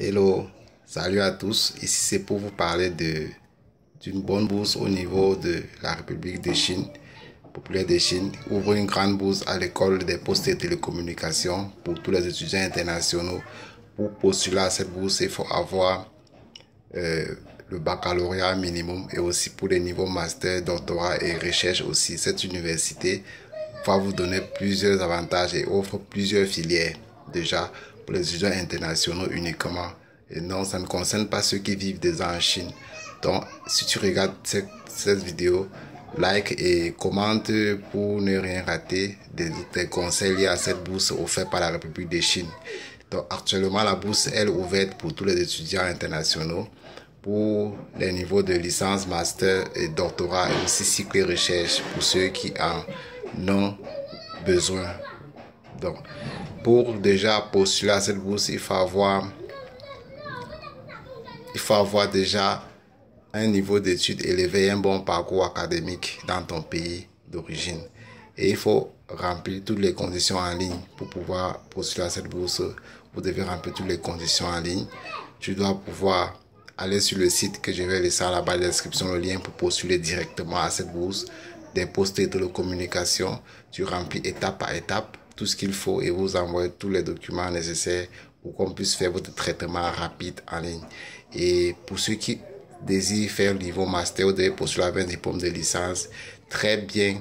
Hello, salut à tous. Ici c'est pour vous parler d'une bonne bourse au niveau de la République de Chine, populaire de Chine. Ouvre une grande bourse à l'école des postes et télécommunications pour tous les étudiants internationaux. Pour postuler à cette bourse, il faut avoir le baccalauréat minimum et aussi pour les niveaux master, doctorat et recherche aussi. Cette université va vous donner plusieurs avantages et offre plusieurs filières déjà pour les étudiants internationaux uniquement. Et non, ça ne concerne pas ceux qui vivent déjà en Chine. Donc, si tu regardes cette vidéo, like et commente pour ne rien rater des conseils liés à cette bourse offerte par la République de Chine. Donc, actuellement, la bourse est ouverte pour tous les étudiants internationaux pour les niveaux de licence, master et doctorat et aussi cycle de recherche pour ceux qui en ont besoin. Donc, pour déjà postuler à cette bourse, il faut avoir déjà un niveau d'études élevé et un bon parcours académique dans ton pays d'origine. Et il faut remplir toutes les conditions en ligne pour pouvoir postuler à cette bourse. Vous devez remplir toutes les conditions en ligne. Tu dois pouvoir aller sur le site que je vais laisser à la barre de description, le lien pour postuler directement à cette bourse. Des postes de télécommunications, tu remplis étape par étape tout ce qu'il faut et vous envoyez tous les documents nécessaires pour qu'on puisse faire votre traitement rapide en ligne. Et pour ceux qui désirent faire le niveau master, vous devez postuler avec un diplôme de licence très bien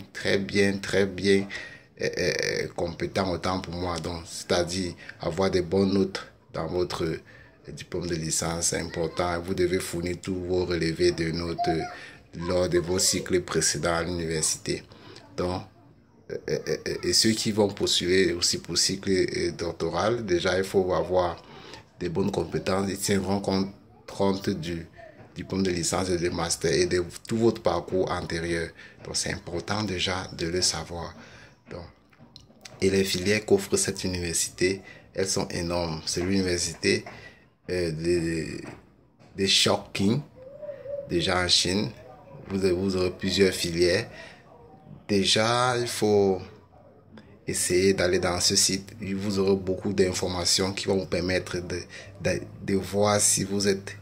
compétent autant pour moi. Donc, c'est-à-dire avoir des bonnes notes dans votre diplôme de licence, c'est important. Vous devez fournir tous vos relevés de notes lors de vos cycles précédents à l'université. Donc, et ceux qui vont postuler aussi pour cycle doctoral, déjà il faut avoir des bonnes compétences. Ils tiendront compte du diplôme de licence et de master et de tout votre parcours antérieur. Donc c'est important déjà de le savoir. Donc, et les filières qu'offre cette université, elles sont énormes. C'est l'université de Chongqing, déjà en Chine. Vous aurez plusieurs filières. Déjà, il faut essayer d'aller dans ce site. Vous aurez beaucoup d'informations qui vont vous permettre de voir si vous êtes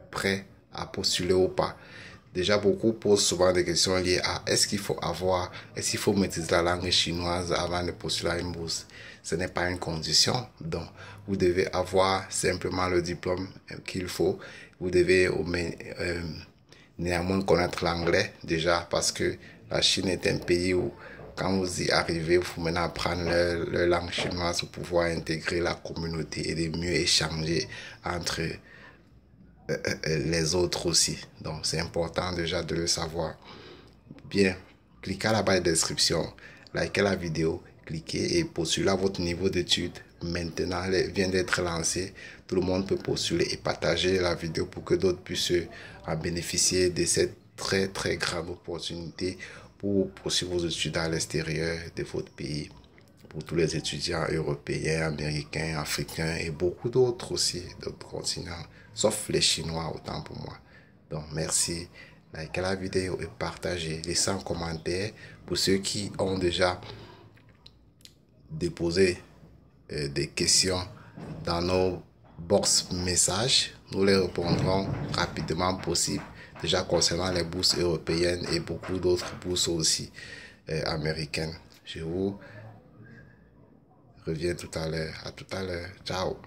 prêt à postuler ou pas. Déjà, beaucoup posent souvent des questions liées à est-ce qu'il faut maîtriser la langue chinoise avant de postuler à une bourse. Ce n'est pas une condition. Donc, vous devez avoir simplement le diplôme qu'il faut. Vous devez néanmoins connaître l'anglais déjà parce que la Chine est un pays où quand vous y arrivez, vous maintenant apprendre leur langue chinoise pour pouvoir intégrer la communauté et de mieux échanger entre les autres aussi. Donc c'est important déjà de le savoir. Bien, cliquez à la barre de description, likez la vidéo, cliquez et postulez à votre niveau d'études. Maintenant, elle vient d'être lancée. Tout le monde peut postuler et partager la vidéo pour que d'autres puissent en bénéficier de cette très grande opportunité pour poursuivre vos études à l'extérieur de votre pays. Pour tous les étudiants européens, américains, africains et beaucoup d'autres aussi, d'autres continents, sauf les Chinois autant pour moi. Donc merci, likez la vidéo et partagez, laissez un commentaire pour ceux qui ont déjà déposé des questions dans nos box messages. Nous les répondrons rapidement possible. Déjà concernant les bourses européennes et beaucoup d'autres bourses aussi américaines. Je vous reviens tout à l'heure. À tout à l'heure. Ciao.